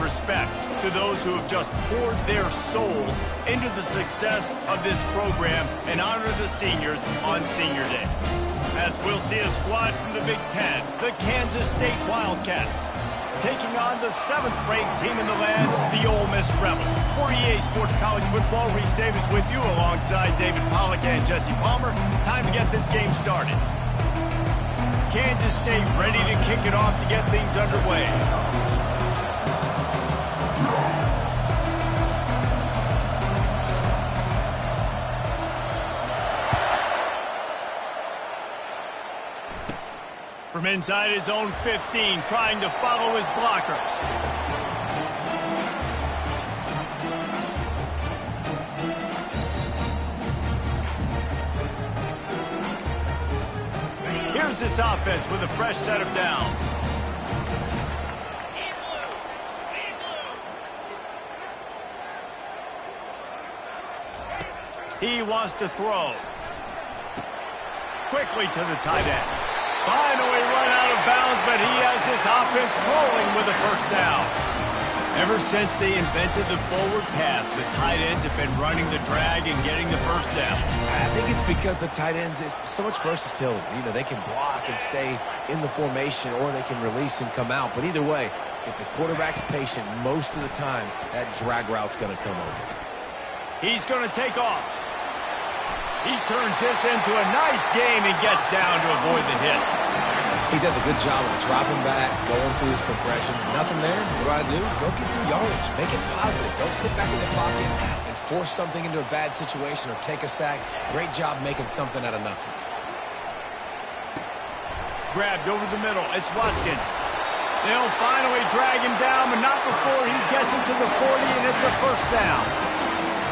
respect to those who have just poured their souls into the success of this program and honor the seniors on Senior Day. As we'll see a squad from the Big Ten, the Kansas State Wildcats, taking on the 7th-ranked team in the land, the Ole Miss Rebels. For EA Sports College Football, Reese Davis with you alongside David Pollack and Jesse Palmer. Time to get this game started. Kansas State ready to kick it off to get things underway. From inside his own 15, trying to follow his blockers. Here's this offense with a fresh set of downs. He wants to throw. Quickly to the tight end. Finally run out of bounds, but he has this offense rolling with a first down. Ever since they invented the forward pass, the tight ends have been running the drag and getting the first down. I think it's because the tight ends is so much versatility. You know, they can block and stay in the formation, or they can release and come out. But either way, if the quarterback's patient, most of the time, that drag route's going to come over. He's going to take off. He turns this into a nice gain and gets down to avoid the hit. He does a good job of dropping back, going through his progressions. Nothing there. What do? Go get some yardage. Make it positive. Don't sit back in the pocket and force something into a bad situation or take a sack. Great job making something out of nothing. Grabbed over the middle. It's Watkins. They'll finally drag him down, but not before he gets into the 40, and it's a first down.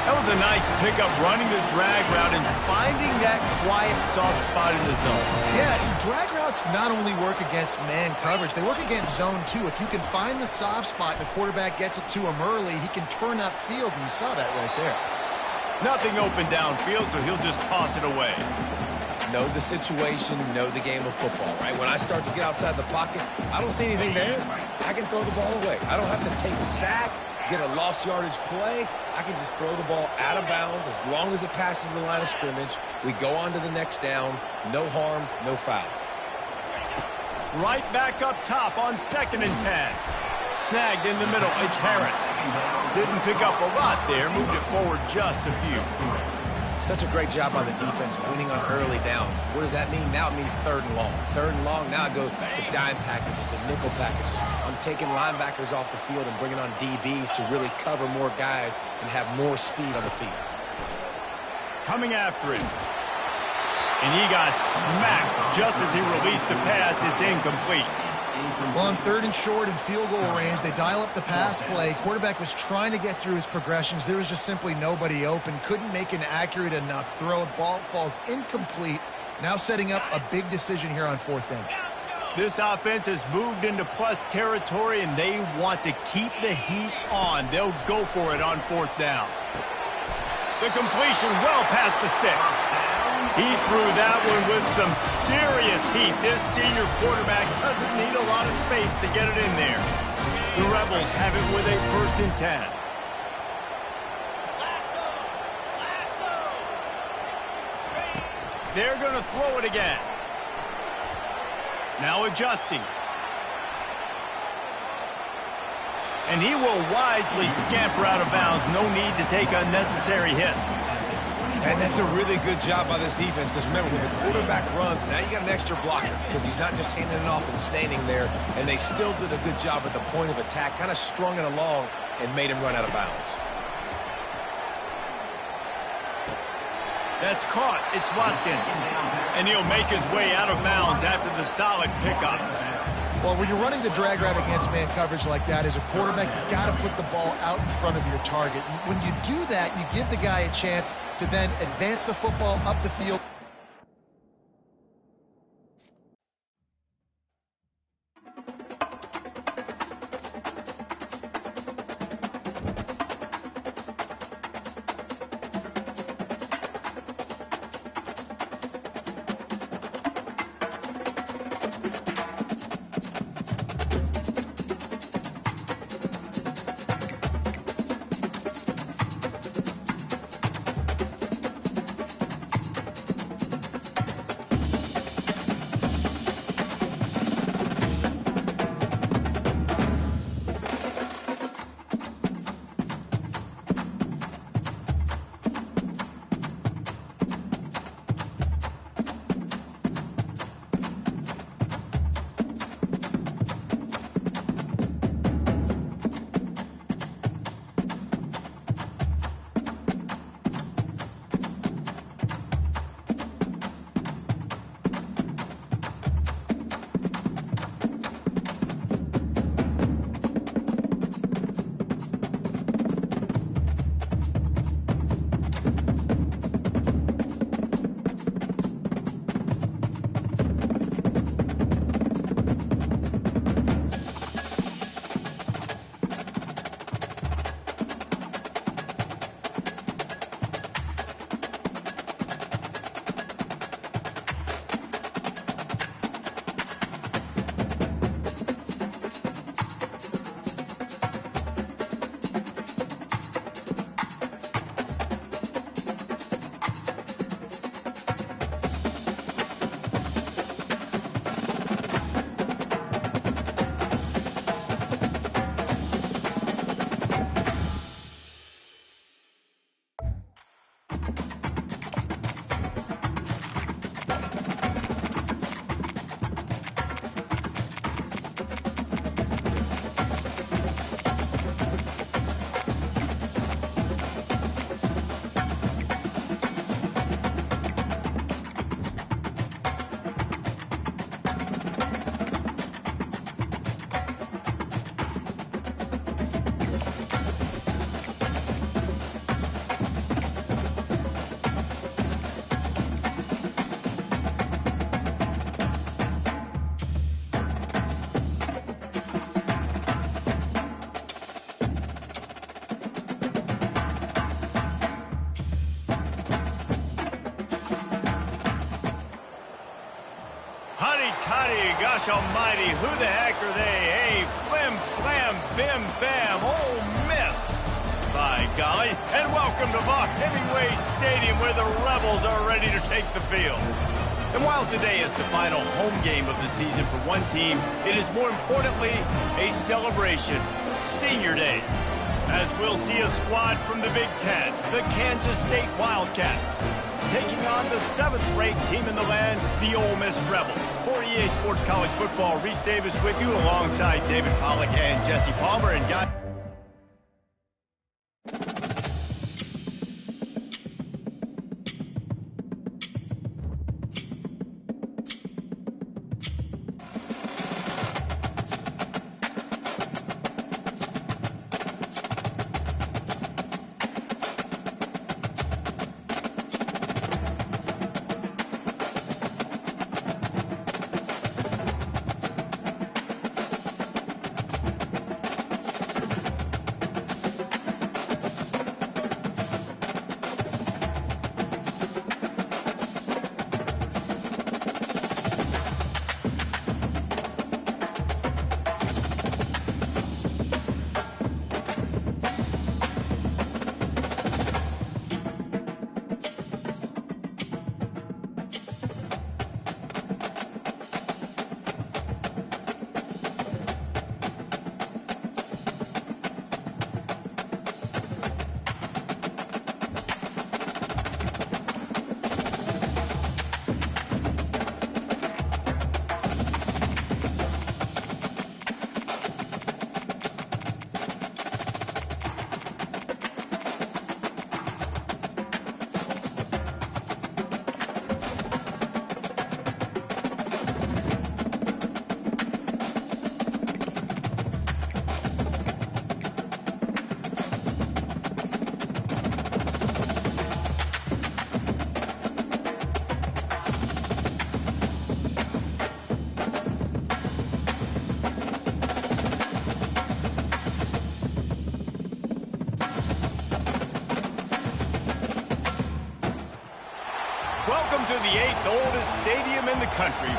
That was a nice pickup, running the drag route and finding that quiet, soft spot in the zone. Yeah, drag routes not only work against man coverage, they work against zone too. If you can find the soft spot and the quarterback gets it to him early, he can turn upfield, and you saw that right there. Nothing open downfield, so he'll just toss it away. Know the situation, know the game of football, right? When I start to get outside the pocket, I don't see anything there. I can throw the ball away. I don't have to take a sack, get a lost yardage play. I can just throw the ball out of bounds as long as it passes the line of scrimmage. We go on to the next down. No harm, no foul. Right back up top on 2nd and 10. Snagged in the middle. It's Harris. Didn't pick up a lot there. Moved it forward just a few. Such a great job by the defense winning on early downs. What does that mean? Now it means 3rd and long. 3rd and long, now I go to dime packages, to nickel packages. I'm taking linebackers off the field and bringing on DBs to really cover more guys and have more speed on the field. Coming after him. And he got smacked just as he released the pass. It's incomplete. Well, on 3rd and short and field goal range, they dial up the pass play. Quarterback was trying to get through his progressions. There was just simply nobody open. Couldn't make an accurate enough throw. The ball falls incomplete. Now setting up a big decision here on 4th down. This offense has moved into plus territory, and they want to keep the heat on. They'll go for it on 4th down. The completion well past the sticks. He threw that one with some serious heat. This senior quarterback doesn't need a lot of space to get it in there. The Rebels have it with a 1st and 10. They're going to throw it again. Now adjusting. And he will wisely scamper out of bounds. No need to take unnecessary hits. And that's a really good job by this defense, because remember, when the quarterback runs, now you got an extra blocker, because he's not just handing it off and standing there, and they still did a good job at the point of attack, kind of strung it along and made him run out of bounds. That's caught. It's Watkins. And he'll make his way out of bounds after the solid pickup. Well, when you're running the drag route against man coverage like that, as a quarterback, you got to put the ball out in front of your target. When you do that, you give the guy a chance to then advance the football up the field. gosh almighty, who the heck are they? Hey, flim, flam, bim, bam, Ole Miss. By golly, and welcome to Hemingway Stadium where the Rebels are ready to take the field. And while today is the final home game of the season for one team, it is more importantly a celebration, Senior Day. As we'll see a squad from the Big Ten, the Kansas State Wildcats, taking on the 7th-ranked team in the land, the Ole Miss Rebels. For EA Sports College Football, Reese Davis with you alongside David Pollack and Jesse Palmer. And guys, welcome to the 8th oldest stadium in the country,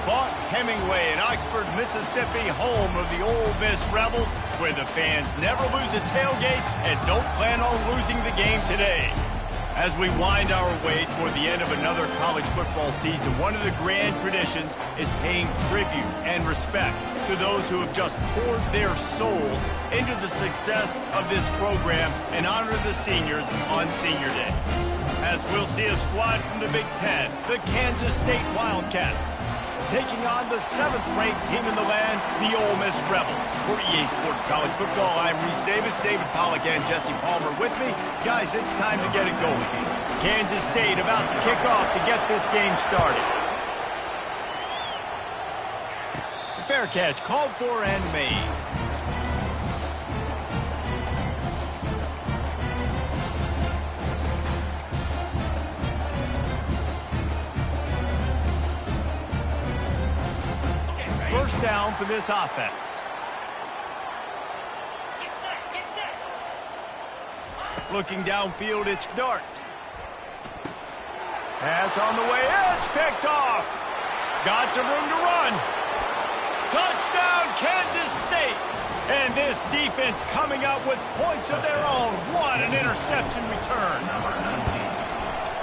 Hemingway in Oxford, Mississippi, home of the Ole Miss Rebels, where the fans never lose a tailgate and don't plan on losing the game today. As we wind our way toward the end of another college football season, one of the grand traditions is paying tribute and respect to those who have just poured their souls into the success of this program and honor the seniors on Senior Day. As we'll see a squad from the Big Ten, the Kansas State Wildcats, taking on the 7th-ranked team in the land, the Ole Miss Rebels. For EA Sports College Football, I'm Reese Davis, David Pollack and Jesse Palmer with me. Guys, it's time to get it going. Kansas State about to kick off to get this game started. Fair catch, called for and made. First down for this offense. Looking downfield, it's Dart. Pass on the way, it's picked off. Got some room to run. Touchdown, Kansas State. And this defense coming out with points of their own. What an interception return.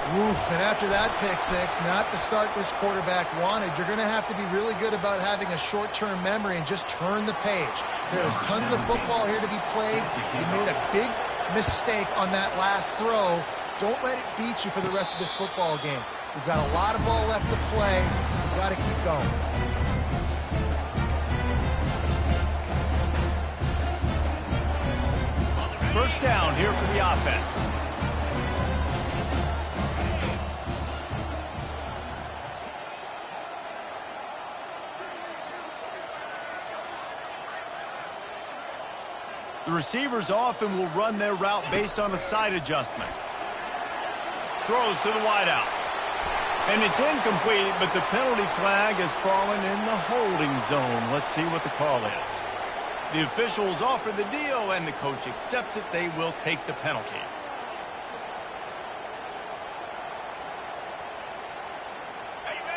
Oof, and after that pick six, not the start this quarterback wanted. You're going to have to be really good about having a short-term memory and just turn the page. There's tons of football here to be played. You made a big mistake on that last throw. Don't let it beat you for the rest of this football game. We've got a lot of ball left to play. We've got to keep going. First down here for the offense. The receivers often will run their route based on a side adjustment. Throws to the wideout. And it's incomplete, but the penalty flag has fallen in the holding zone. Let's see what the call is. The officials offer the deal, and the coach accepts it. They will take the penalty.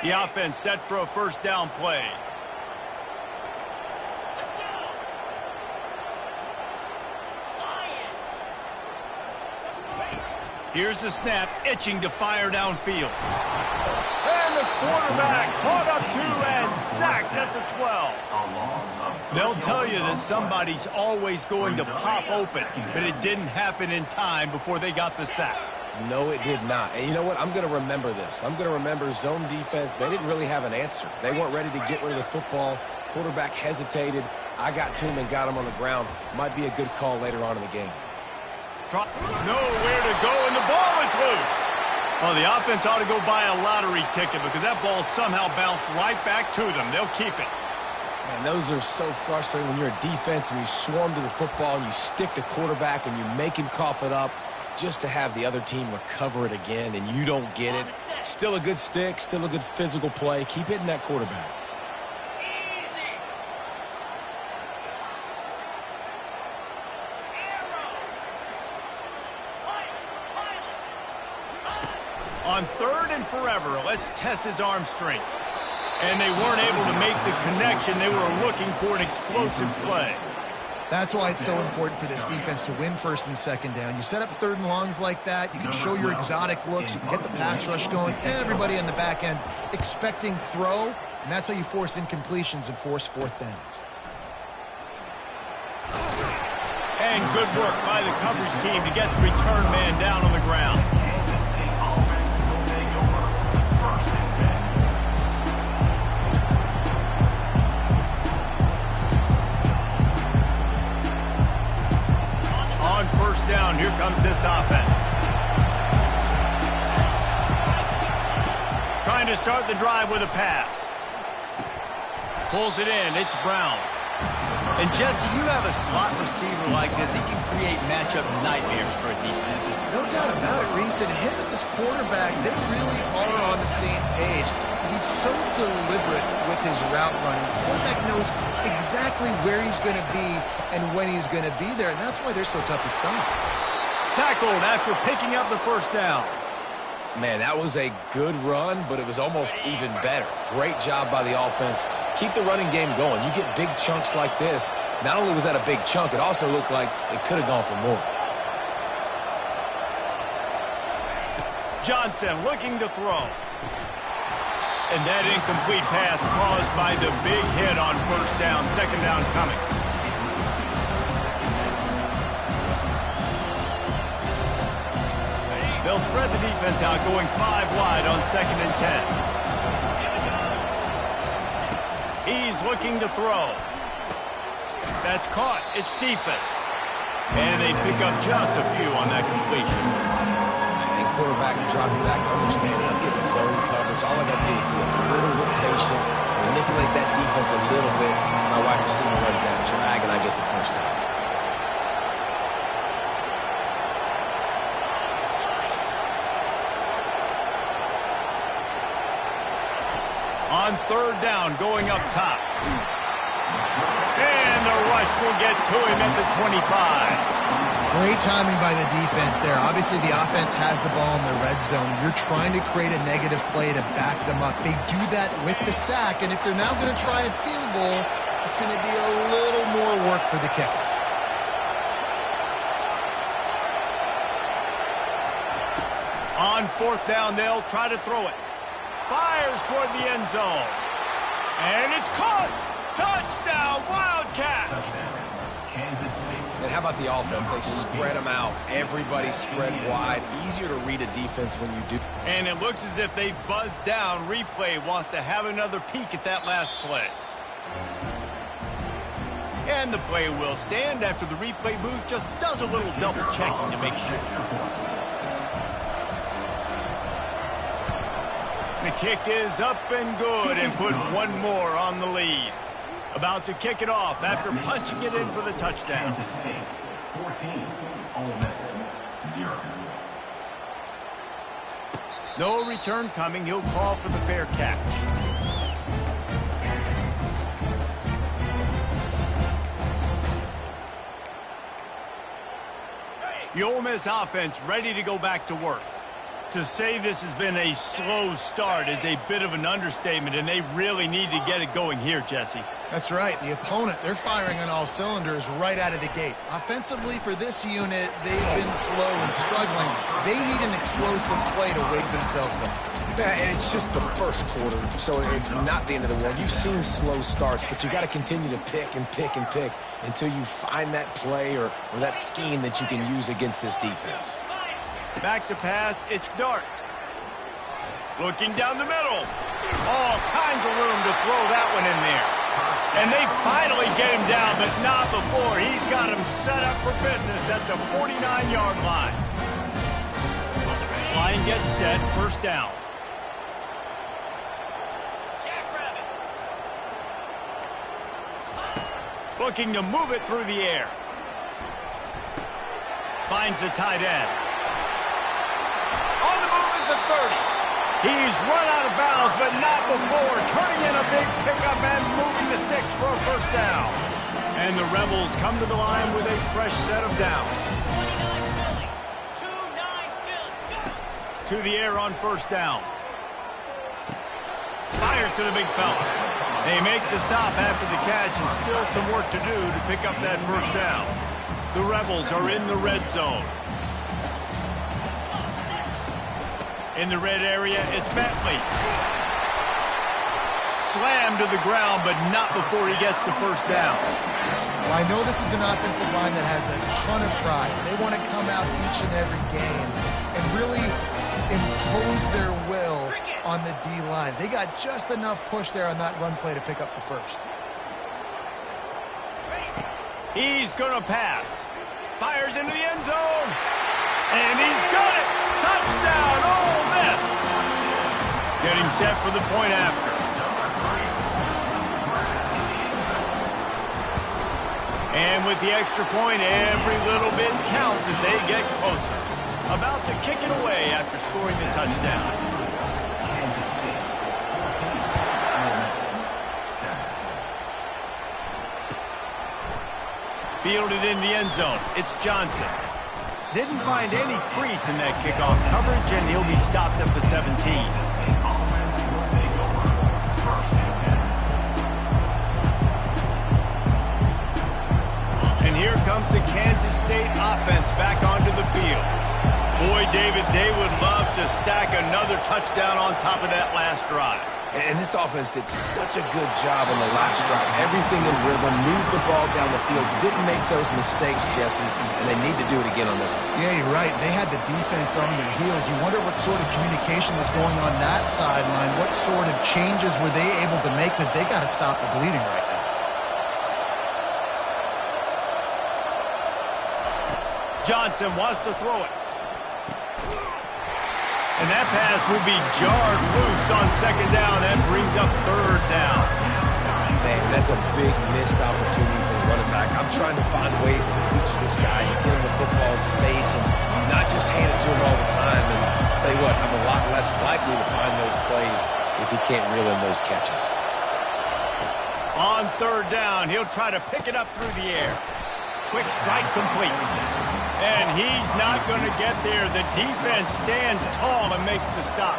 The offense set for a first down play. Here's the snap, itching to fire downfield. And the quarterback caught up to and sacked at the 12. They'll tell you that somebody's always going to pop open, but it didn't happen in time before they got the sack. No, it did not. And you know what? I'm going to remember this. I'm going to remember zone defense. They didn't really have an answer. They weren't ready to get rid of the football. Quarterback hesitated. I got to him and got him on the ground. Might be a good call later on in the game. Nowhere to go, and the ball is loose. Well, the offense ought to go buy a lottery ticket because that ball somehow bounced right back to them. They'll keep it. Man, those are so frustrating when you're a defense and you swarm to the football and you stick the quarterback and you make him cough it up just to have the other team recover it again and you don't get it. Still a good stick, still a good physical play. Keep hitting that quarterback. On 3rd and forever, let's test his arm strength. And they weren't able to make the connection. They were looking for an explosive play. That's why it's so important for this defense to win 1st and 2nd down. You set up 3rd and longs like that. You can show your exotic looks. You can get the pass rush going. Everybody on the back end expecting throw. And that's how you force incompletions and force 4th downs. And good work by the coverage team to get the return man down on the ground. On 1st down, here comes this offense. Trying to start the drive with a pass. Pulls it in, it's Brown. And Jesse, you have a slot receiver like this, he can create matchup nightmares for a defense. No doubt about it, Reese. And him and this quarterback, they really are on the same page. He's so deliberate with his route running. The quarterback knows exactly where he's going to be and when he's going to be there, and that's why they're so tough to stop. Tackled after picking up the 1st down. Man, that was a good run, but it was almost even better. Great job by the offense. Keep the running game going. You get big chunks like this. Not only was that a big chunk, it also looked like it could have gone for more. Johnson looking to throw. And that incomplete pass caused by the big hit on 1st down. 2nd down coming. They'll spread the defense out, going 5 wide on 2nd and 10. He's looking to throw. That's caught. It's Cephas. And they pick up just a few on that completion. Quarterback dropping back, understanding I'm getting zone coverage. All I got to do is be a little bit patient, manipulate that defense a little bit. My wide receiver runs that drag, and I get the 1st down. On 3rd down, going up top. And the rush will get to him at the 25. Great timing by the defense there. Obviously, the offense has the ball in the red zone. You're trying to create a negative play to back them up. They do that with the sack, and if they're now going to try a field goal, it's going to be a little more work for the kicker. On 4th down, they'll try to throw it. Fires toward the end zone. And it's caught! Touchdown, Wildcats! And how about the offense? They spread them out. Everybody spread wide. Easier to read a defense when you do. And it looks as if they've buzzed down. Replay wants to have another peek at that last play. And the play will stand after the replay booth just does a little double checking to make sure. The kick is up and good and put one more on the lead. About to kick it off after punching it in for the touchdown. 14, Ole Miss 0. No return coming. He'll call for the fair catch. The Ole Miss offense ready to go back to work. To say this has been a slow start is a bit of an understatement, and they really need to get it going here, Jesse. That's right. The opponent, they're firing on all cylinders right out of the gate. Offensively, for this unit, they've been slow and struggling. They need an explosive play to wake themselves up. Yeah, and it's just the first quarter, so it's not the end of the world. You've seen slow starts, but you got to continue to pick and pick and pick until you find that play or that scheme that you can use against this defense. Back to pass, it's Dart. Looking down the middle. All kinds of room to throw that one in there. And they finally get him down, but not before. He's got him set up for business at the 49-yard line. Line gets set, first down. Looking to move it through the air. Finds the tight end. On the move is the 30. He's run out of bounds, but not before. Turning in a big pickup and moving the sticks for a first down. And the Rebels come to the line with a fresh set of downs. 29 to the air on first down. Fires to the big fella. They make the stop after the catch and still some work to do to pick up that first down. The Rebels are in the red zone. In the red area, it's Bentley. Slammed to the ground, but not before he gets the first down. Well, I know this is an offensive line that has a ton of pride. They want to come out each and every game and really impose their will on the D-line. They got just enough push there on that run play to pick up the first. He's going to pass. Fires into the end zone. And he's got it. Touchdown, Ole Miss. Getting set for the point after. And with the extra point, every little bit counts as they get closer. About to kick it away after scoring the touchdown. Fielded in the end zone. It's Johnson. Didn't find any crease in that kickoff coverage, and he'll be stopped at the 17. And here comes the Kansas State offense back onto the field. Boy, David, they would love to stack another touchdown on top of that last drive. And this offense did such a good job on the last drive. Everything in rhythm, moved the ball down the field, didn't make those mistakes, Jesse, and they need to do it again on this one. Yeah, you're right. They had the defense on their heels. You wonder what sort of communication was going on that sideline. What sort of changes were they able to make, because they got to stop the bleeding right now. Johnson wants to throw it. And that pass will be jarred loose on second down. That brings up third down. Man, that's a big missed opportunity for the running back. I'm trying to find ways to feature this guy and get him the football in space and not just hand it to him all the time. And I'll tell you what, I'm a lot less likely to find those plays if he can't reel in those catches. On third down, he'll try to pick it up through the air. Quick strike complete. And he's not going to get there. The defense stands tall and makes the stop.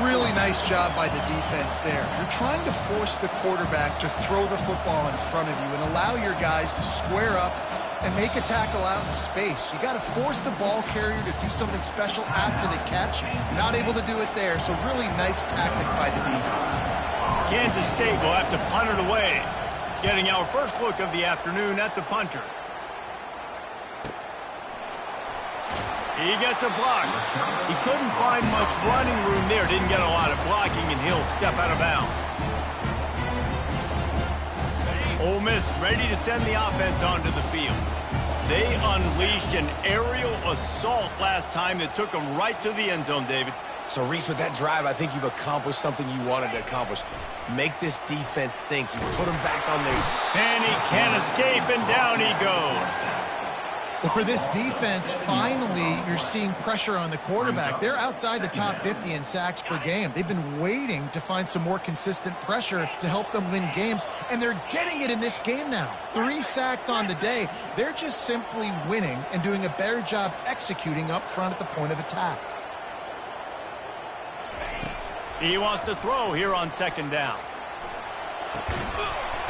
Really nice job by the defense there. You're trying to force the quarterback to throw the football in front of you and allow your guys to square up and make a tackle out in space. You got to force the ball carrier to do something special after the catch. Not able to do it there, so really nice tactic by the defense. Kansas State will have to punt it away. Getting our first look of the afternoon at the punter. He gets a block. He couldn't find much running room there. Didn't get a lot of blocking, and he'll step out of bounds. Ole Miss ready to send the offense onto the field. They unleashed an aerial assault last time that took them right to the end zone, David. So, Reese, with that drive, I think you've accomplished something you wanted to accomplish. Make this defense think. You put them back on their... And he can't escape, and down he goes. Well, for this defense, finally, you're seeing pressure on the quarterback. They're outside the top 50 in sacks per game. They've been waiting to find some more consistent pressure to help them win games, and they're getting it in this game now. 3 sacks on the day. They're just simply winning and doing a better job executing up front at the point of attack. He wants to throw here on second down.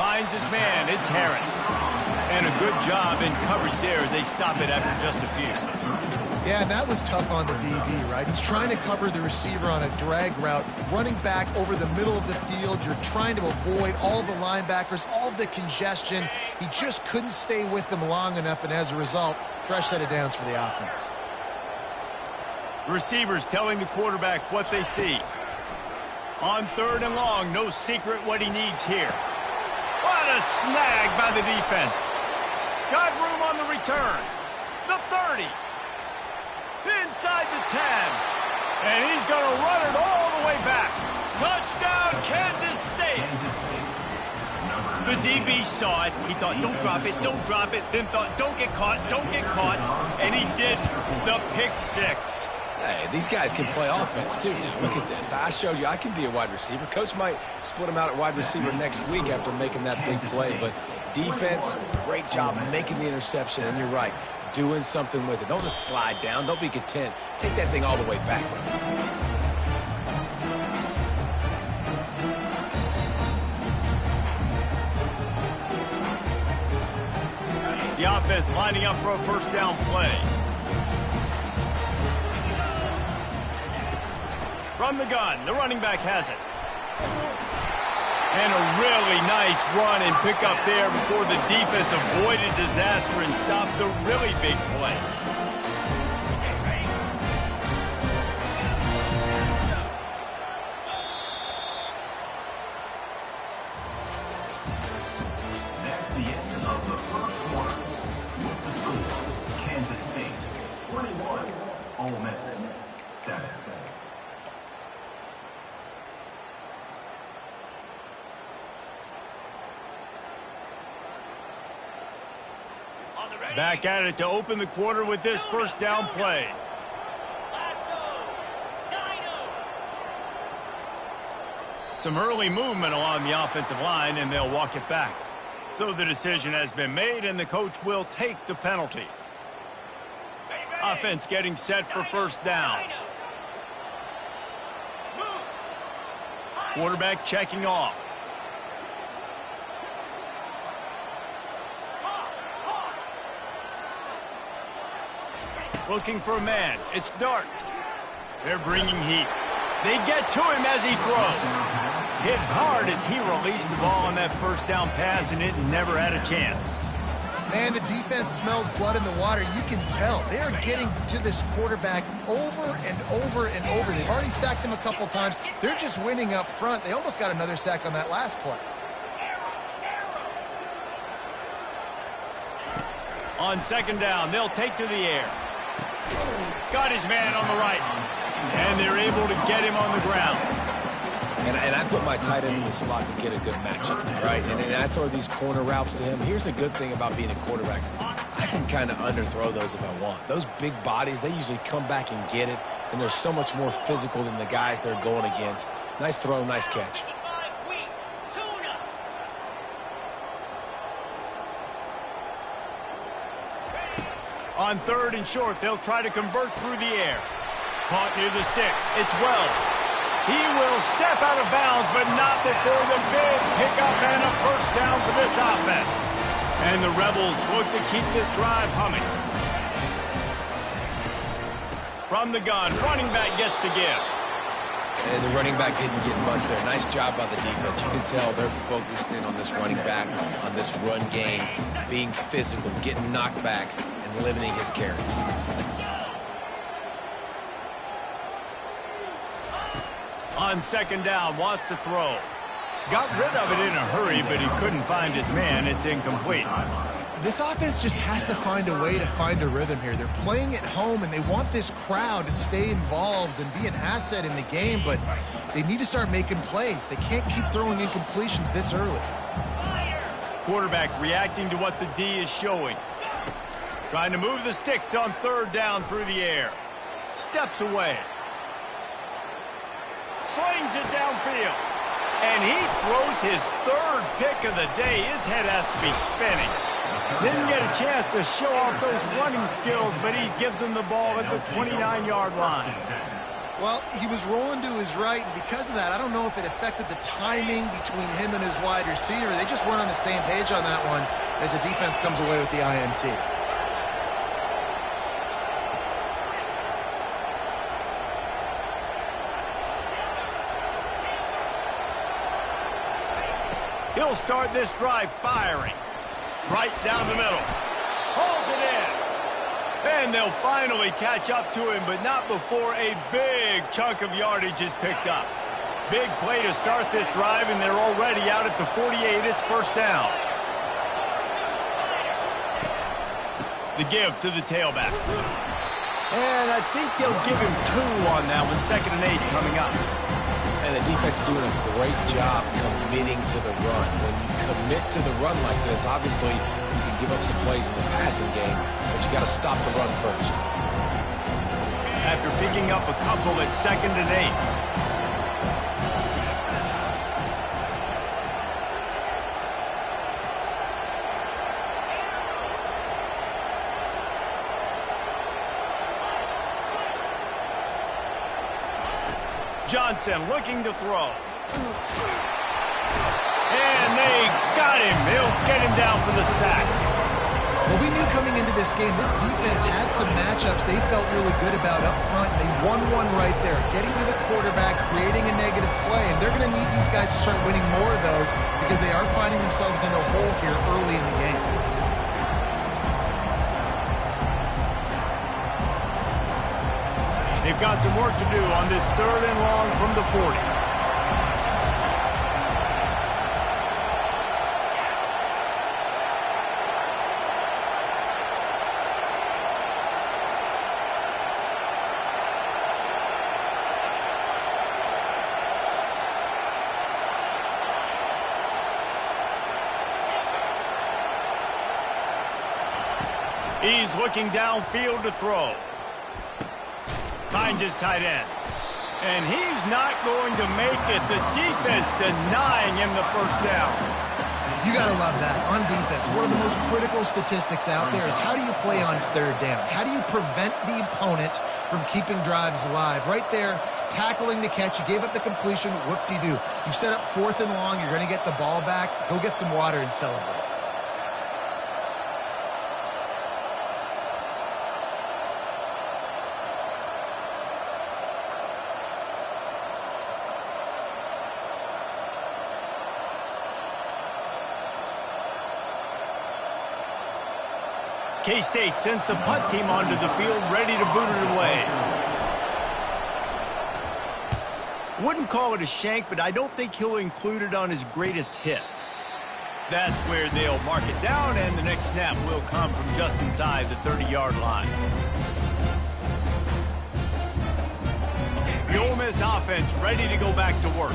Finds his man. It's Harris. And a good job in coverage there as they stop it after just a few. Yeah, and that was tough on the DB, right? He's trying to cover the receiver on a drag route, running back over the middle of the field. You're trying to avoid all the linebackers, all of the congestion. He just couldn't stay with them long enough, and as a result, fresh set of downs for the offense. Receivers telling the quarterback what they see. On 3rd and long, no secret what he needs here. What a snag by the defense. Got room on the return. The 30. Inside the 10. And he's going to run it all the way back. Touchdown, Kansas State. The DB saw it. He thought, don't drop it, don't drop it. Then thought, don't get caught, don't get caught. And he did the pick 6. Hey, these guys can play offense, too. Now, look at this. I showed you I can be a wide receiver. Coach might split him out at wide receiver next week after making that big play. But defense, great job making the interception. And you're right, doing something with it. Don't just slide down. Don't be content. Take that thing all the way back. The offense lining up for a first down play. From the gun, the running back has it. And a really nice run and pick up there before the defense avoided disaster and stopped the really big play. That's the end of the first quarter. With the score, Kansas State 21, Ole Miss 7. Back at it to open the quarter with this first down play. Some early movement along the offensive line, and they'll walk it back. So the decision has been made, and the coach will take the penalty. Offense getting set for first down. Quarterback checking off. Looking for a man. It's Dart. They're bringing heat. They get to him as he throws. Hit hard as he released the ball on that first down pass, and it never had a chance. Man, the defense smells blood in the water. You can tell. They are getting to this quarterback over and over and over. They've already sacked him a couple times. They're just winning up front. They almost got another sack on that last play. On second down, they'll take to the air. Got his man on the right. And they're able to get him on the ground. And I put my tight end in the slot to get a good matchup, right? And I throw these corner routes to him. Here's the good thing about being a quarterback. I can kind of underthrow those if I want. Those big bodies, they usually come back and get it. And they're so much more physical than the guys they're going against. Nice throw, nice catch. On 3rd and short, they'll try to convert through the air. Caught near the sticks. It's Wells. He will step out of bounds, but not before the big pickup and a first down for this offense. And the Rebels look to keep this drive humming. From the gun, running back gets to give. And the running back didn't get much there. Nice job by the defense. You can tell they're focused in on this running back, on this run game, being physical, getting knockbacks, and limiting his carries. On second down, wants to throw. Got rid of it in a hurry, but he couldn't find his man. It's incomplete. This offense just has to find a way to find a rhythm here. They're playing at home, and they want this crowd to stay involved and be an asset in the game, but they need to start making plays. They can't keep throwing incompletions this early. Quarterback reacting to what the D is showing. Trying to move the sticks on 3rd down through the air. Steps away. Slings it downfield. And he throws his 3rd pick of the day. His head has to be spinning. Didn't get a chance to show off those running skills, but he gives them the ball at the 29-yard line. Well, he was rolling to his right, and because of that, I don't know if it affected the timing between him and his wide receiver. They just weren't on the same page on that one as the defense comes away with the INT. He'll start this drive firing. Right down the middle. Holds it in. And they'll finally catch up to him, but not before a big chunk of yardage is picked up. Big play to start this drive, and they're already out at the 48. It's first down. The give to the tailback. And I think they'll give him 2 on that one. 2nd and 8 coming up. And the defense doing a great job committing to the run. When you commit to the run like this, obviously you can give up some plays in the passing game, but you got to stop the run first. After picking up a couple at 2nd and 8. Johnson looking to throw. And they got him. They'll get him down for the sack. Well, we knew coming into this game, this defense had some matchups they felt really good about up front. They won one right there, getting to the quarterback, creating a negative play, and they're going to need these guys to start winning more of those because they are finding themselves in a hole here early in the game. They've got some work to do on this 3rd and long from the 40. He's looking downfield to throw. Finds his tight end. And he's not going to make it. The defense denying him the first down. You got to love that. On defense, one of the most critical statistics out there is how do you play on 3rd down? How do you prevent the opponent from keeping drives alive? Right there, tackling the catch. You gave up the completion. Whoop-de-doo. You set up 4th and long. You're going to get the ball back. Go get some water and celebrate. K-State sends the punt team onto the field, ready to boot it away. Wouldn't call it a shank, but I don't think he'll include it on his greatest hits. That's where they'll mark it down, and the next snap will come from just inside the 30-yard line. The Ole Miss offense ready to go back to work.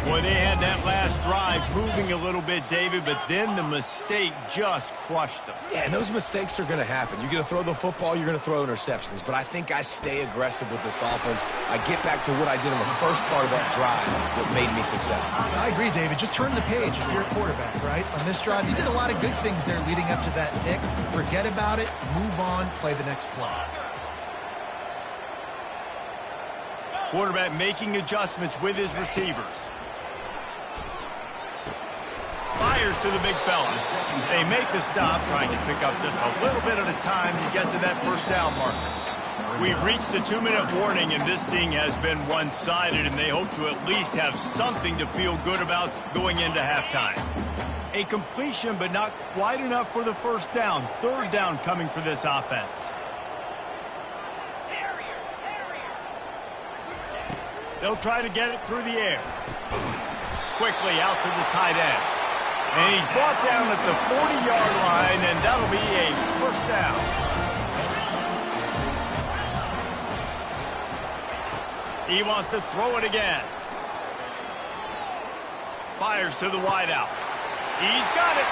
Boy, they had that last drive moving a little bit, David, but then the mistake just crushed them. Yeah, and those mistakes are going to happen. You're going to throw the football, you're going to throw interceptions. But I think I stay aggressive with this offense. I get back to what I did in the first part of that drive that made me successful. I agree, David. Just turn the page if you're a quarterback, right? On this drive, you did a lot of good things there leading up to that pick. Forget about it, move on, play the next play. Quarterback making adjustments with his receivers. Fires to the big fella. They make the stop, trying to pick up just a little bit at a time to get to that first down marker. We've reached the 2-minute warning, and this thing has been one-sided, and they hope to at least have something to feel good about going into halftime. A completion, but not quite enough for the first down. 3rd down coming for this offense. They'll try to get it through the air. Quickly out to the tight end. And he's brought down at the 40-yard line, and that'll be a first down. He wants to throw it again. Fires to the wideout. He's got it.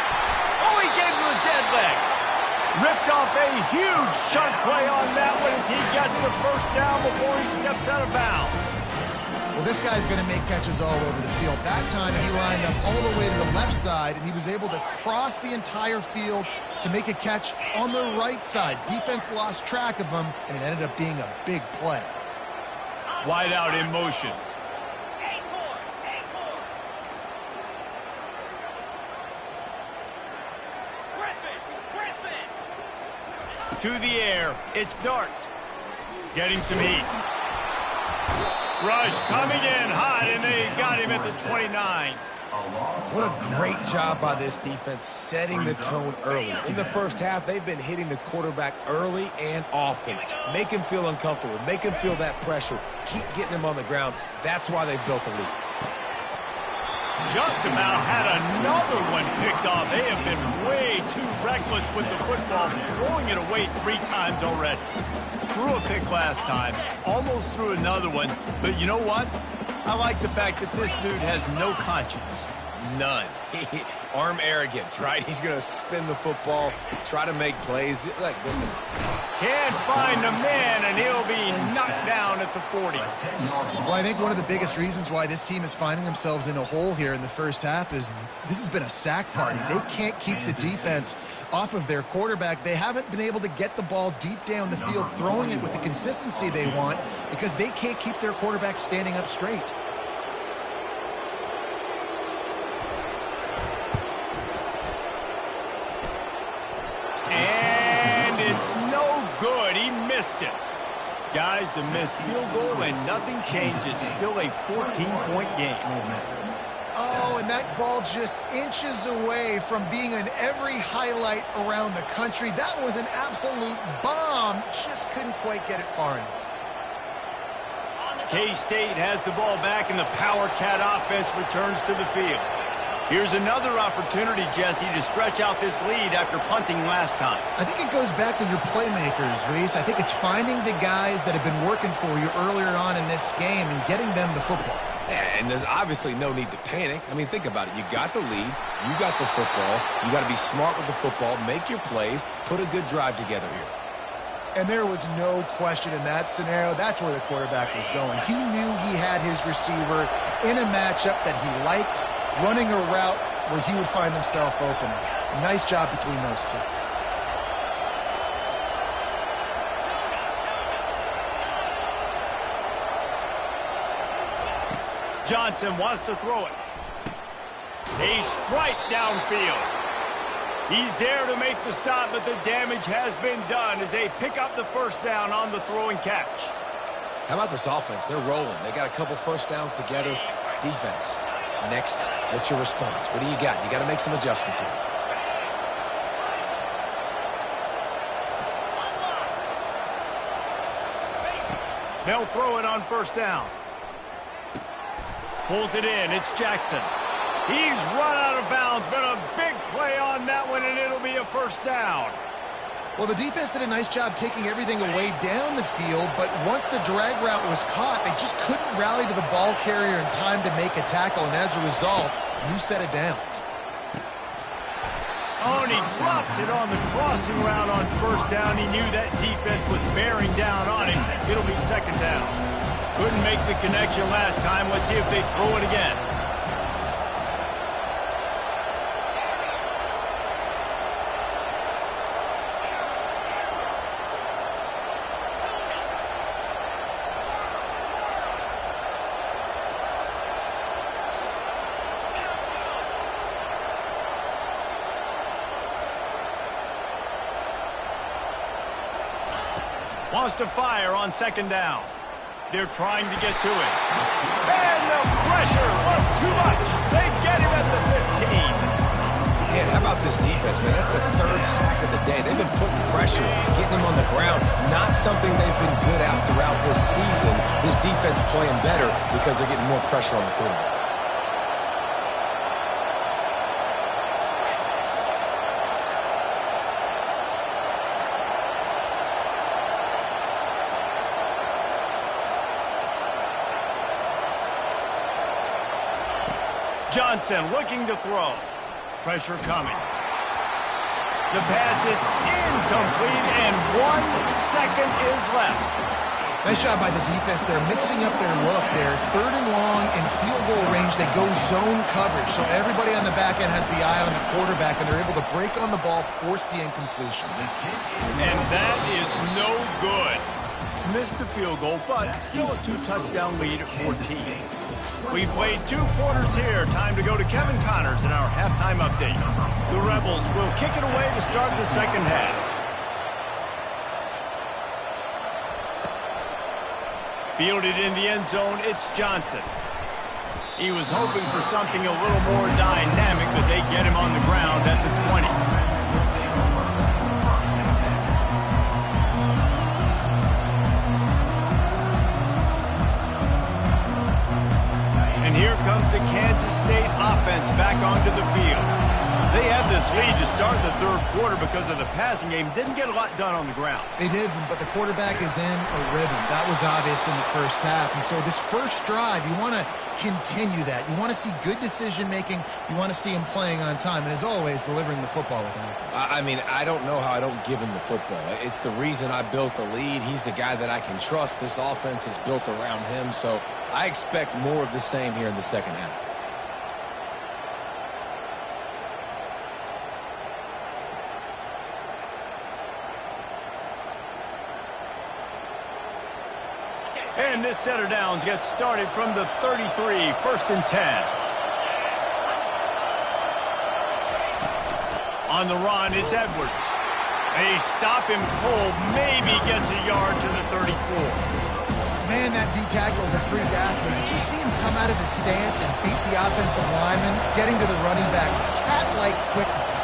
Oh, he gave him a dead leg. Ripped off a huge chunk play on that one as he gets the first down before he steps out of bounds. Well, this guy's going to make catches all over the field. That time, he lined up all the way to the left side, and he was able to cross the entire field to make a catch on the right side. Defense lost track of him, and it ended up being a big play. Wide out in motion. To the air. It's Dart. Getting some heat. Rush coming in hot, and they got him at the 29. What a great job by this defense setting the tone early. In the first half, they've been hitting the quarterback early and often. Make him feel uncomfortable. Make him feel that pressure. Keep getting him on the ground. That's why they've built a lead. Just about had another one picked off. They have been way too reckless with the football, throwing it away 3 times already. Threw a pick last time, almost threw another one, but you know what? I like the fact that this dude has no conscience. None. Arm arrogance, right? He's going to spin the football, try to make plays. Like, listen. Can't find a man, and he'll be knocked down at the 40. Well, I think one of the biggest reasons why this team is finding themselves in a hole here in the first half is this has been a sack party. They can't keep the defense off of their quarterback. They haven't been able to get the ball deep down the field, throwing it with the consistency they want because they can't keep their quarterback standing up straight. And it's no good. He missed it. Guys, a missed field goal and nothing changes. Still a 14-point game. Oh, and that ball just inches away from being in every highlight around the country. That was an absolute bomb. Just couldn't quite get it far enough. K-State has the ball back, and the Power Cat offense returns to the field. Here's another opportunity, Jesse, to stretch out this lead after punting last time. I think it goes back to your playmakers, Reese. I think it's finding the guys that have been working for you earlier on in this game and getting them the football. Yeah, and there's obviously no need to panic. I mean, think about it. You got the lead. You got the football. You got to be smart with the football. Make your plays. Put a good drive together here. And there was no question in that scenario. That's where the quarterback was going. He knew he had his receiver in a matchup that he liked, running a route where he would find himself open. Nice job between those two. Johnson wants to throw it. A strike downfield. He's there to make the stop, but the damage has been done as they pick up the first down on the throw and catch. How about this offense? They're rolling. They got a couple first downs together. Defense. Next, what's your response? What do you got? You got to make some adjustments here. They'll throw it on first down. Pulls it in. It's Jackson. He's run out of bounds, but a big play on that one, and it'll be a first down. Well, the defense did a nice job taking everything away down the field, but once the drag route was caught, they just couldn't rally to the ball carrier in time to make a tackle, and as a result, new set of downs. Oh, and he drops it on the crossing route on first down. He knew that defense was bearing down on him. It'll be second down. Couldn't make the connection last time. Let's see if they throw it again. Wants to fire on second down. They're trying to get to it. And the pressure was too much. They get him at the 15. Man, how about this defense, man? That's the third sack of the day. They've been putting pressure, getting him on the ground. Not something they've been good at throughout this season. This defense playing better because they're getting more pressure on the quarterback. Johnson looking to throw. Pressure coming. The pass is incomplete, and 1 second is left. Nice job by the defense. They're mixing up their look. They're third and long in field goal range. They go zone coverage, so everybody on the back end has the eye on the quarterback, and they're able to break on the ball, force the incompletion. And that is no good. missed the field goal, but still a 2-touchdown lead at 14. We've played 2 quarters here. Time to go to Kevin Connors in our halftime update. The Rebels will kick it away to start the second half. Fielded in the end zone, it's Johnson. He was hoping for something a little more dynamic, but they get him on the ground at the 20. And here comes the Kansas State offense back onto the field. They had this lead to start the third quarter because of the passing game. Didn't get a lot done on the ground. They did, but the quarterback is in a rhythm. That was obvious in the first half. And so this first drive, you want to continue that. You want to see good decision-making. You want to see him playing on time. And as always, delivering the football with accuracy. I mean, I don't know how I don't give him the football. It's the reason I built the lead. He's the guy that I can trust. This offense is built around him. So I expect more of the same here in the second half. And this set of downs gets started from the 33, 1st and 10. On the run, it's Edwards. They stop him cold, maybe gets a yard to the 34. Man, that D-tackle is a freak athlete. Did you see him come out of his stance and beat the offensive lineman, getting to the running back? Cat-like quickness.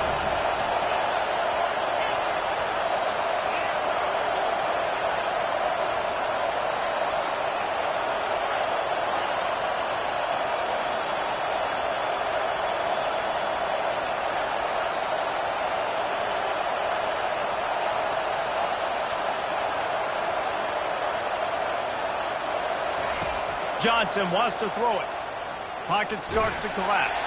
Johnson wants to throw it. Pocket starts to collapse.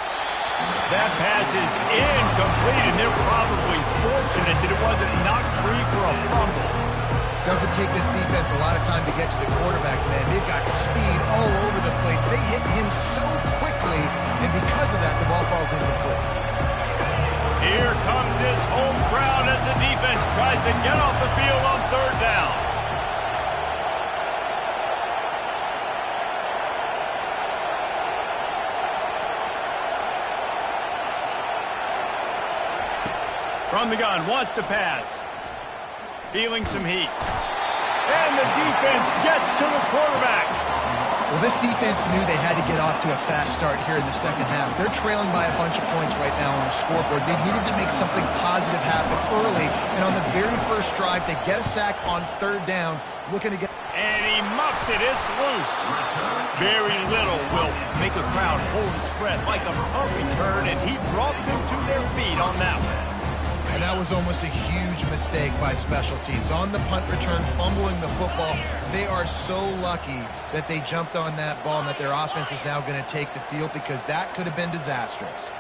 That pass is incomplete, and they're probably fortunate that it wasn't knocked free for a fumble. Doesn't take this defense a lot of time to get to the quarterback, man. They've got speed all over the place. They hit him so quickly, and because of that, the ball falls incomplete. Here comes this home crowd as the defense tries to get off the field on 3rd down. From the gun, wants to pass. Feeling some heat. And the defense gets to the quarterback. Well, this defense knew they had to get off to a fast start here in the second half. They're trailing by a bunch of points right now on the scoreboard. They needed to make something positive happen early. And on the very first drive, they get a sack on 3rd down, looking to get... And he muffs it. It's loose. Very little will make a crowd hold its breath like a punt return, and he brought them to their feet on that one. And that was almost a huge mistake by special teams. On the punt return, fumbling the football, they are so lucky that they jumped on that ball and that their offense is now going to take the field, because that could have been disastrous.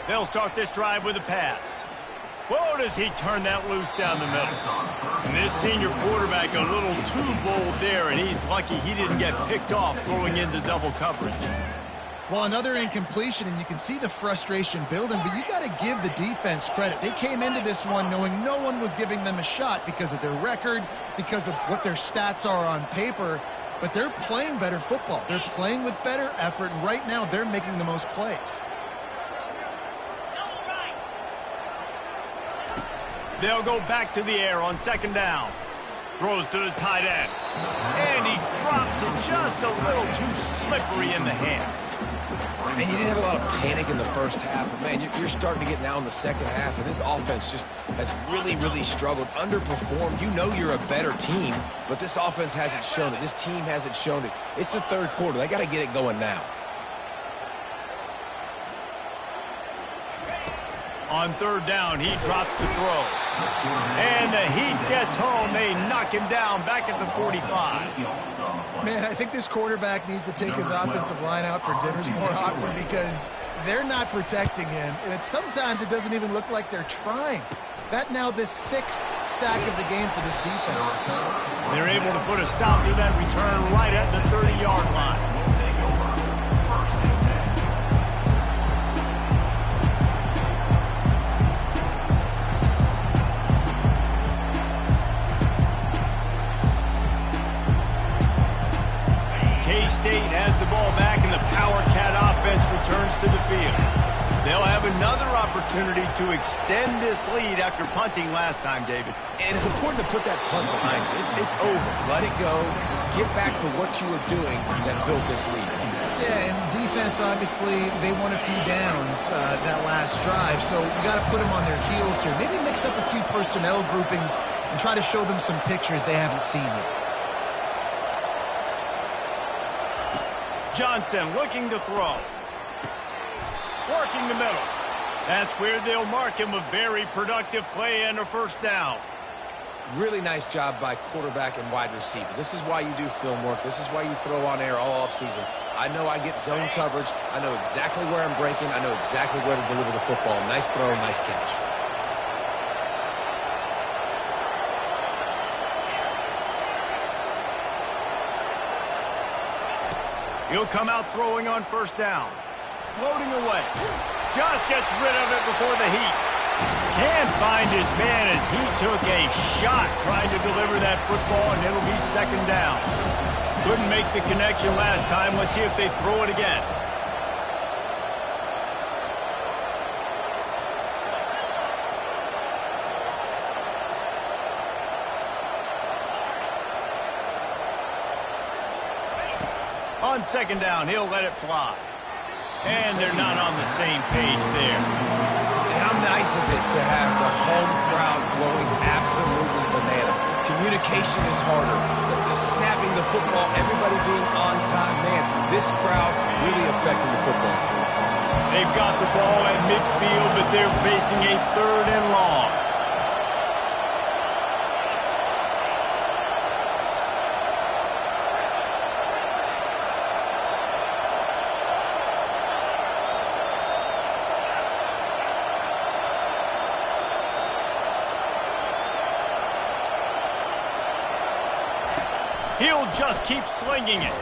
They'll start this drive with a pass. Whoa, does he turn that loose down the middle. And this senior quarterback a little too bold there, and he's lucky he didn't get picked off throwing into double coverage. Well, another incompletion, and you can see the frustration building, but you got to give the defense credit. They came into this one knowing no one was giving them a shot because of their record, because of what their stats are on paper, but they're playing better football. They're playing with better effort, and right now they're making the most plays. They'll go back to the air on 2nd down. Throws to the tight end. And he drops it just a little too slippery in the hand. Man, you didn't have a lot of panic in the first half, but man, you're starting to get now in the second half, and this offense just has really struggled, underperformed. You know you're a better team, but this offense hasn't shown it. This team hasn't shown it. It's the 3rd quarter. They got to get it going now. On 3rd down, he drops to throw. And the heat gets home. They knock him down back at the 45. Man, I think this quarterback needs to take his offensive line out for dinners more often, because they're not protecting him. And sometimes it doesn't even look like they're trying. That now the 6th sack of the game for this defense. They're able to put a stop to that return right at the 30-yard line. opportunity to extend this lead after punting last time, David. And it's important to put that punt behind you. It's over. Let it go. Get back to what you were doing that built this lead. Yeah, and defense, obviously, they won a few downs that last drive, so you got to put them on their heels here. Maybe mix up a few personnel groupings and try to show them some pictures they haven't seen yet. Johnson looking to throw. Working the middle. That's where they'll mark him. A very productive play and a first down. Really nice job by quarterback and wide receiver. This is why you do film work. This is why you throw on air all offseason. I know I get zone coverage. I know exactly where I'm breaking. I know exactly where to deliver the football. Nice throw, nice catch. He'll come out throwing on first down. Floating away. Just gets rid of it before the heat. Can't find his man as he took a shot trying to deliver that football, and it'll be second down. Couldn't make the connection last time. Let's see if they throw it again. On second down, he'll let it fly. And they're not on the same page there. And how nice is it to have the home crowd going absolutely bananas? Communication is harder. The snapping the football, everybody being on time. Man, this crowd really affecting the football game. They've got the ball at midfield, but they're facing a third and long. He'll just keep slinging it.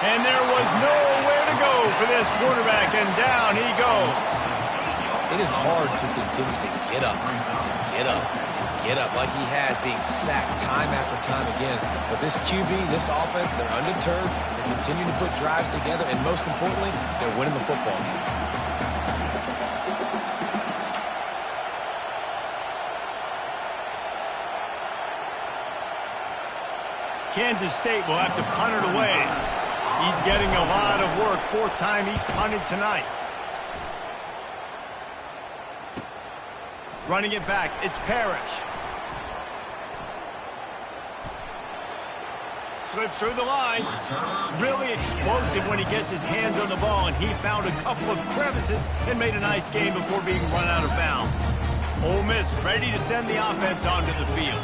And there was nowhere to go for this quarterback, and down he goes. It is hard to continue to get up and get up and get up like he has, being sacked time after time again. But this QB, this offense, they're undeterred. They continue to put drives together, and most importantly, they're winning the football game. Kansas State will have to punt it away. He's getting a lot of work. Fourth time he's punted tonight. Running it back, it's Parrish. Slips through the line. Really explosive when he gets his hands on the ball, and he found a couple of crevices and made a nice game before being run out of bounds. Ole Miss ready to send the offense onto the field.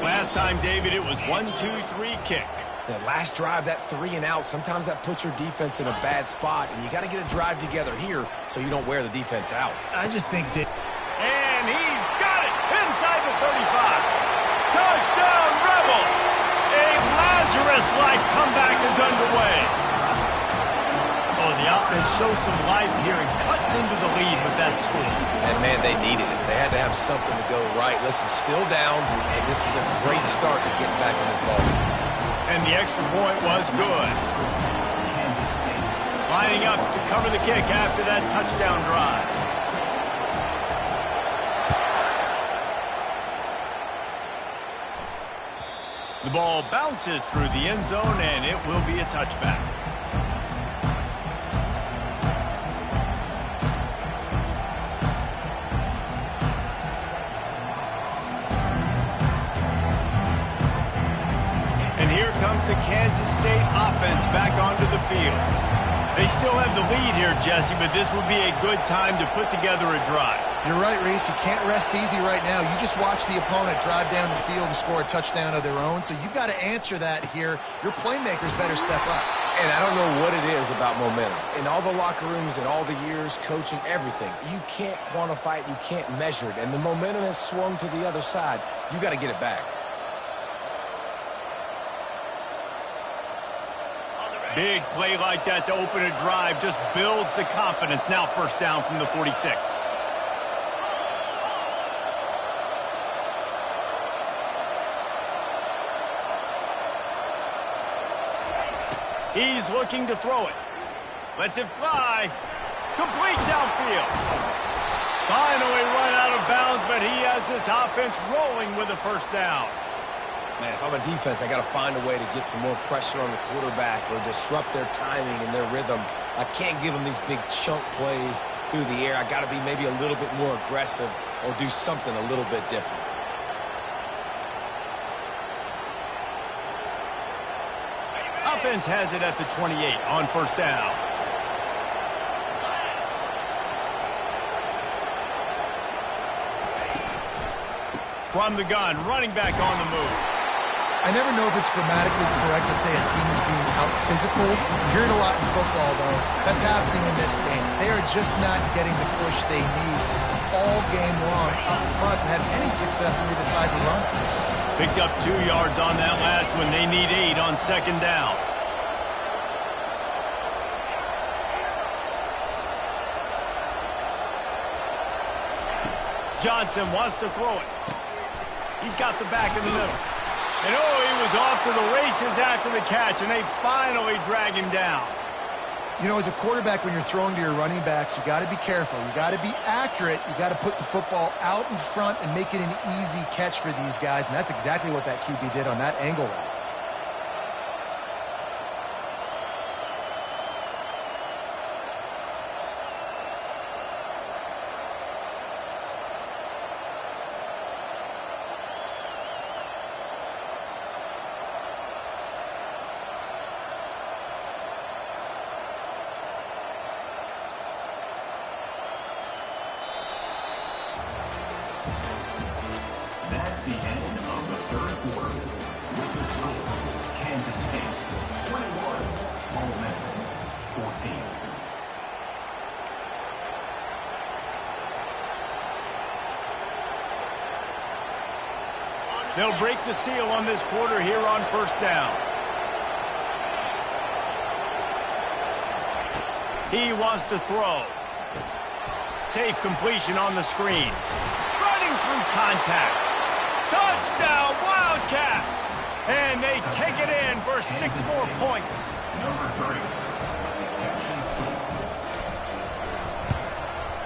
Last time, David, it was 1-2-3 kick. That last drive, that 3 and out, sometimes that puts your defense in a bad spot, and you got to get a drive together here so you don't wear the defense out. I just think and he's got it inside the 35. Touchdown, Rebels! A Lazarus-like comeback is underway. Oh, the offense shows some life here and cuts into the lead with that score. And, man, they needed it. They had to have something to go right. Listen, still down, and this is a great start to getting back in this ball game. And the extra point was good. Lining up to cover the kick after that touchdown drive. The ball bounces through the end zone, and it will be a touchback. And here comes the Kansas State offense back onto the field. They still have the lead here, Jesse, but this will be a good time to put together a drive. You're right, Reese. You can't rest easy right now. You just watch the opponent drive down the field and score a touchdown of their own, so you've got to answer that here. Your playmakers better step up. And I don't know what it is about momentum. In all the locker rooms and all the years, coaching, everything, you can't quantify it, you can't measure it, and the momentum has swung to the other side. You got to get it back. Big play like that to open a drive just builds the confidence. Now first down from the 46. He's looking to throw it. Lets it fly. Complete downfield. Finally run out of bounds, but he has this offense rolling with a first down. Man, if I'm a defense, I got to find a way to get some more pressure on the quarterback or disrupt their timing and their rhythm. I can't give them these big chunk plays through the air. I got to be maybe a little bit more aggressive or do something a little bit different. Offense has it at the 28 on first down. From the gun, running back on the move. I never know if it's grammatically correct to say a team is being out-physical. You hear it a lot in football, though. That's happening in this game. They are just not getting the push they need all game long up front to have any success when they decide to run. Picked up 2 yards on that last one. They need 8 on second down. Johnson wants to throw it. He's got the back in the middle. And he was off to the races after the catch, and they finally drag him down. You know, as a quarterback, when you're throwing to your running backs, you got to be careful. You got to be accurate. You got to put the football out in front and make it an easy catch for these guys, and that's exactly what that QB did on that angle route. That's the end of the third quarter. With the score, Kansas State 21, Ole Miss 14. They'll break the seal on this quarter here on first down. He wants to throw. Safe completion on the screen. Running through contact. Touchdown, Wildcats! And they take it in for 6 more points. Number 3.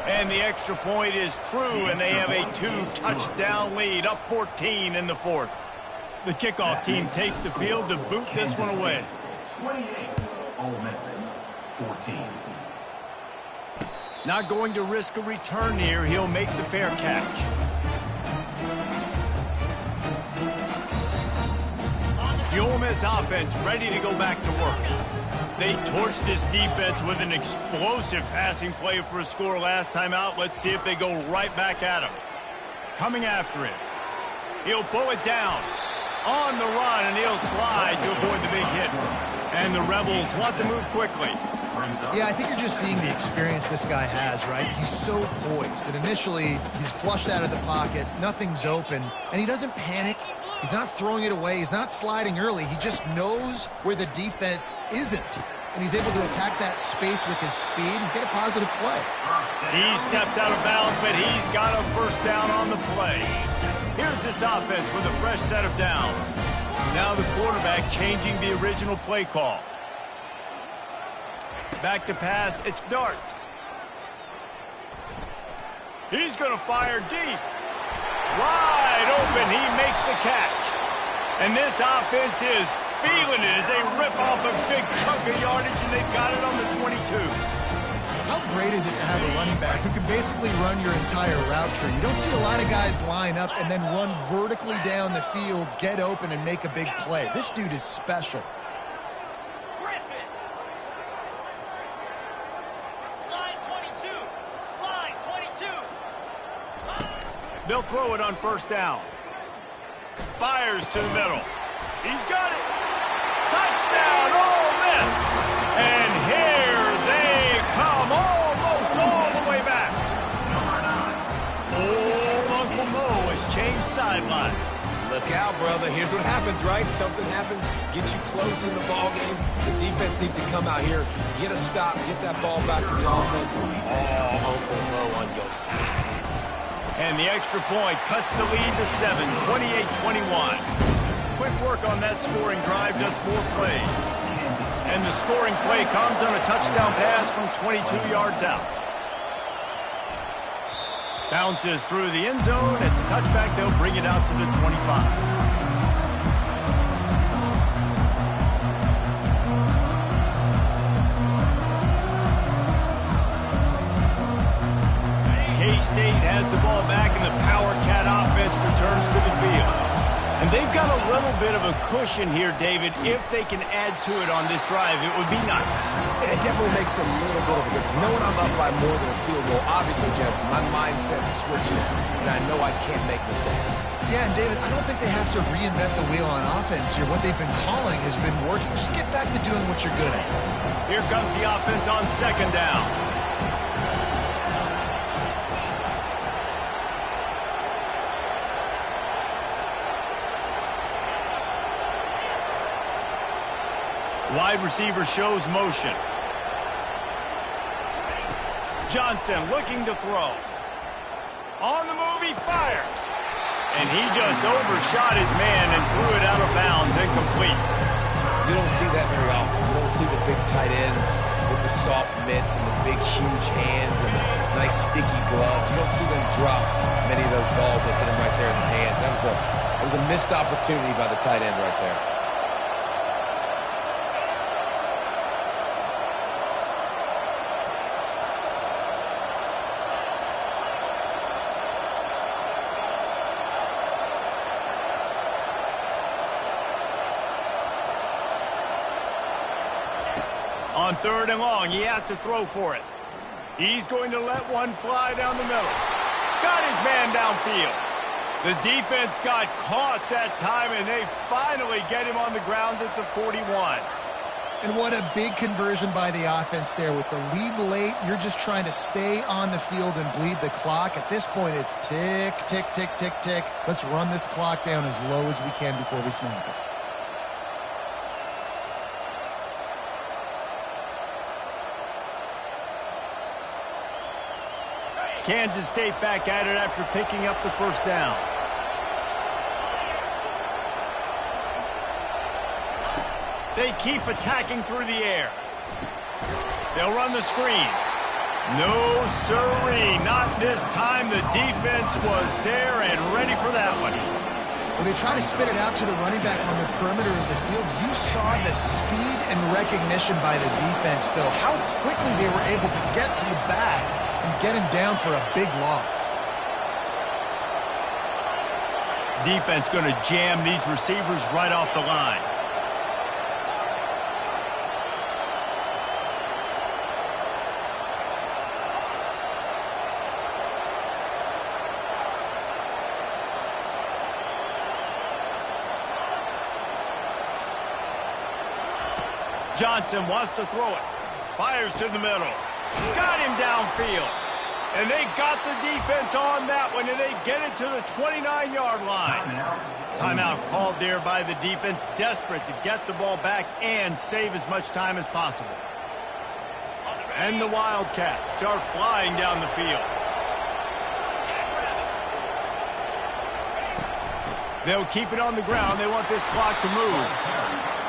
And the extra point is true, and they have a 2-touchdown lead, up 14 in the fourth. The kickoff team takes the field to boot this one away. 28, Ole Miss 14. Not going to risk a return here. He'll make the fair catch. The Ole Miss offense ready to go back to work. They torched this defense with an explosive passing play for a score last time out. Let's see if they go right back at him. Coming after him. He'll pull it down. On the run, and he'll slide to avoid the big hit. And the Rebels want to move quickly. Yeah, I think you're just seeing the experience this guy has, right? He's so poised that initially he's flushed out of the pocket, nothing's open, and he doesn't panic. He's not throwing it away. He's not sliding early. He just knows where the defense isn't, and he's able to attack that space with his speed and get a positive play. He steps out of bounds, but he's got a first down on the play. Here's this offense with a fresh set of downs. Now the quarterback changing the original play call. Back to pass, it's Dart. He's going to fire deep. Wide open, he makes the catch. And this offense is feeling it as they rip off a big chunk of yardage, and they've got it on the 22. How great is it to have a running back who can basically run your entire route tree? You don't see a lot of guys line up and then run vertically down the field, get open, and make a big play. This dude is special. They'll throw it on first down. Fires to the middle. He's got it. Touchdown, Ole Miss. And here they come, almost all the way back. Old Uncle Mo has changed sidelines. Look out, brother. Here's what happens, right? Something happens, get you close in the ball game. The defense needs to come out here, get a stop, get that ball back to the offense. Oh, Uncle Mo on your side. And the extra point cuts the lead to 7, 28-21. Quick work on that scoring drive, just 4 plays. And the scoring play comes on a touchdown pass from 22 yards out. Bounces through the end zone. It's a touchback. They'll bring it out to the 25. K-State has the ball back, and the Power Cat offense returns to the field. And they've got a little bit of a cushion here, David. If they can add to it on this drive, it would be nice. And it definitely makes a little bit of a difference. Knowing I'm up by more than a field goal, obviously, Jesse, my mindset switches, and I know I can't make mistakes. Yeah, and David, I don't think they have to reinvent the wheel on offense here. What they've been calling has been working. Just get back to doing what you're good at. Here comes the offense on second down. Wide receiver shows motion. Johnson looking to throw. On the move, he fires. And he just overshot his man and threw it out of bounds, incomplete. You don't see that very often. You don't see the big tight ends with the soft mitts and the big, huge hands and the nice, sticky gloves. You don't see them drop many of those balls that hit them right there in the hands. That was a missed opportunity by the tight end right there. On third and long, he has to throw for it. He's going to let one fly down the middle. Got his man downfield. The defense got caught that time, and they finally get him on the ground at the 41. And what a big conversion by the offense there. With the lead late, you're just trying to stay on the field and bleed the clock. At this point, it's tick, tick, tick, tick, tick. Let's run this clock down as low as we can before we snap it. Kansas State back at it after picking up the first down. They keep attacking through the air. They'll run the screen. No siree, not this time. The defense was there and ready for that one. When they try to spin it out to the running back on the perimeter of the field, you saw the speed and recognition by the defense, though, how quickly they were able to get to the back and get him down for a big loss. Defense going to jam these receivers right off the line. Johnson wants to throw it. Fires to the middle. Got him downfield. And they got the defense on that one, and they get it to the 29-yard line. Timeout called there by the defense, desperate to get the ball back and save as much time as possible. And the Wildcats are flying down the field. They'll keep it on the ground. They want this clock to move.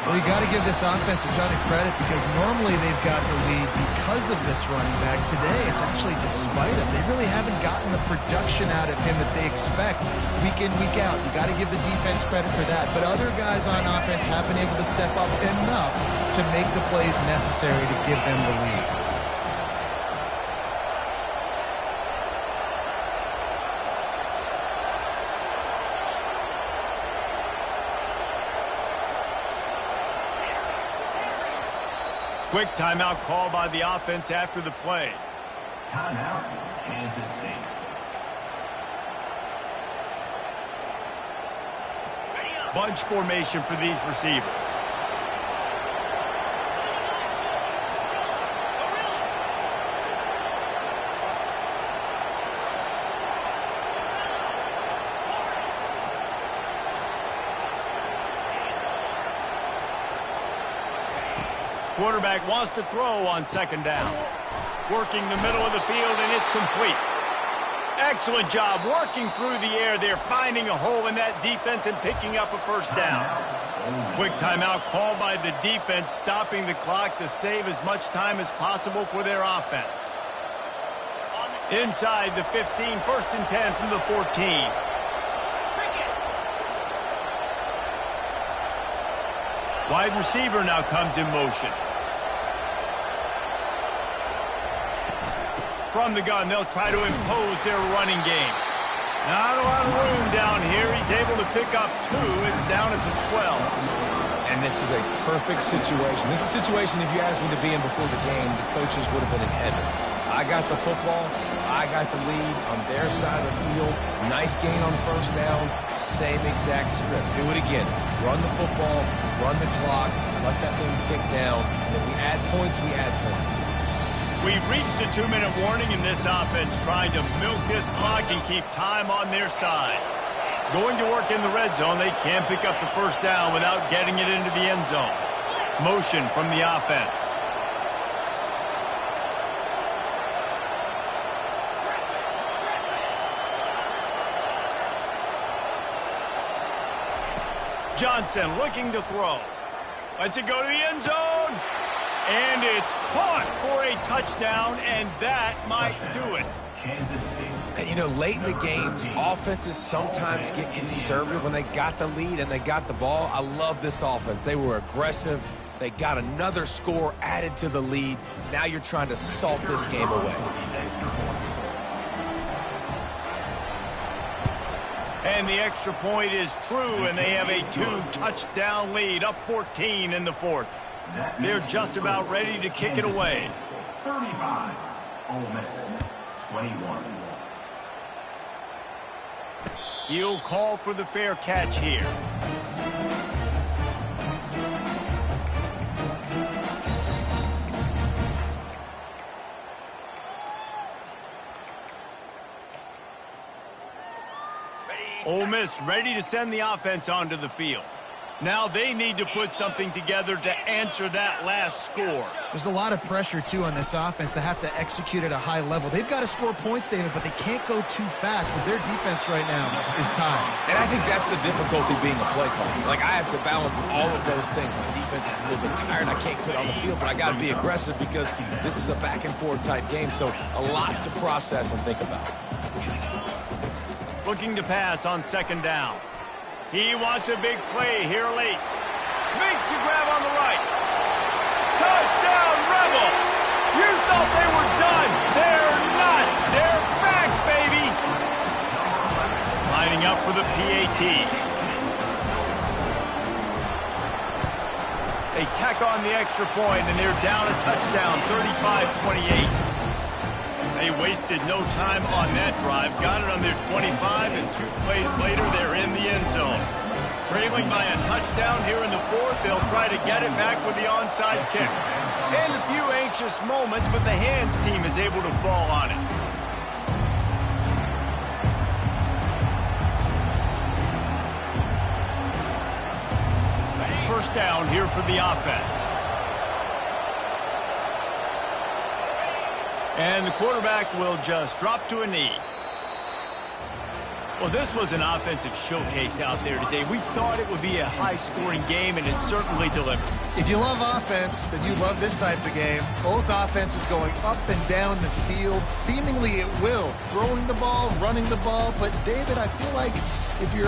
Well, you got to give this offense a ton of credit because normally they've got the lead because of this running back. Today, it's actually despite him. They really haven't gotten the production out of him that they expect week in, week out. You got to give the defense credit for that. But other guys on offense have been able to step up enough to make the plays necessary to give them the lead. Quick timeout called by the offense after the play. Timeout, Kansas State. Bunch formation for these receivers. Quarterback wants to throw on second down. Working the middle of the field, and it's complete. Excellent job working through the air there, finding a hole in that defense and picking up a first down. Quick timeout called by the defense, stopping the clock to save as much time as possible for their offense. Inside the 15, 1st and 10 from the 14. Wide receiver now comes in motion. From the gun, they'll try to impose their running game. Not a lot of room down here. He's able to pick up 2. It's down at the 12. And this is a perfect situation. This is a situation, if you asked me to be in before the game, the coaches would have been in heaven. I got the football. I got the lead on their side of the field. Nice gain on 1st down. Same exact script. Do it again. Run the football. Run the clock. Let that thing tick down. And if we add points, we add points. We've reached the 2-minute warning in this offense, trying to milk this clock and keep time on their side. Going to work in the red zone. They can't pick up the 1st down without getting it into the end zone. Motion from the offense. Johnson looking to throw. Lets it go to the end zone. And it's caught for a touchdown, and that might do it. And, you know, late in the games, offenses sometimes get conservative when they got the lead and they got the ball. I love this offense. They were aggressive. They got another score added to the lead. Now you're trying to salt this game away. And the extra point is true, and they have a 2-touchdown lead, up 14 in the 4th. They're just about ready to kick it away. 35, Ole Miss, 21. He'll call for the fair catch here. Ole Miss ready to send the offense onto the field. Now they need to put something together to answer that last score. There's a lot of pressure, too, on this offense to have to execute at a high level. They've got to score points, David, but they can't go too fast because their defense right now is tired. And I think that's the difficulty being a play caller. Like, I have to balance all of those things. My defense is a little bit tired. I can't quit on the field, but I got to be aggressive because this is a back-and-forth type game, so a lot to process and think about. Looking to pass on 2nd down. He wants a big play here late. Makes the grab on the right. Touchdown, Rebels! You thought they were done. They're not. They're back, baby! Lining up for the PAT. They tack on the extra point, and they're down a touchdown, 35-28. They wasted no time on that drive. Got it on their 25, and 2 plays later, they're in the end zone. Trailing by a touchdown here in the 4th, they'll try to get it back with the onside kick. And a few anxious moments, but the hands team is able to fall on it. First down here for the offense. And the quarterback will just drop to a knee. Well, this was an offensive showcase out there today. We thought it would be a high-scoring game, and it certainly delivered. If you love offense, then you love this type of game. Both offenses going up and down the field, seemingly at will. Throwing the ball, running the ball. But, David, I feel like if you're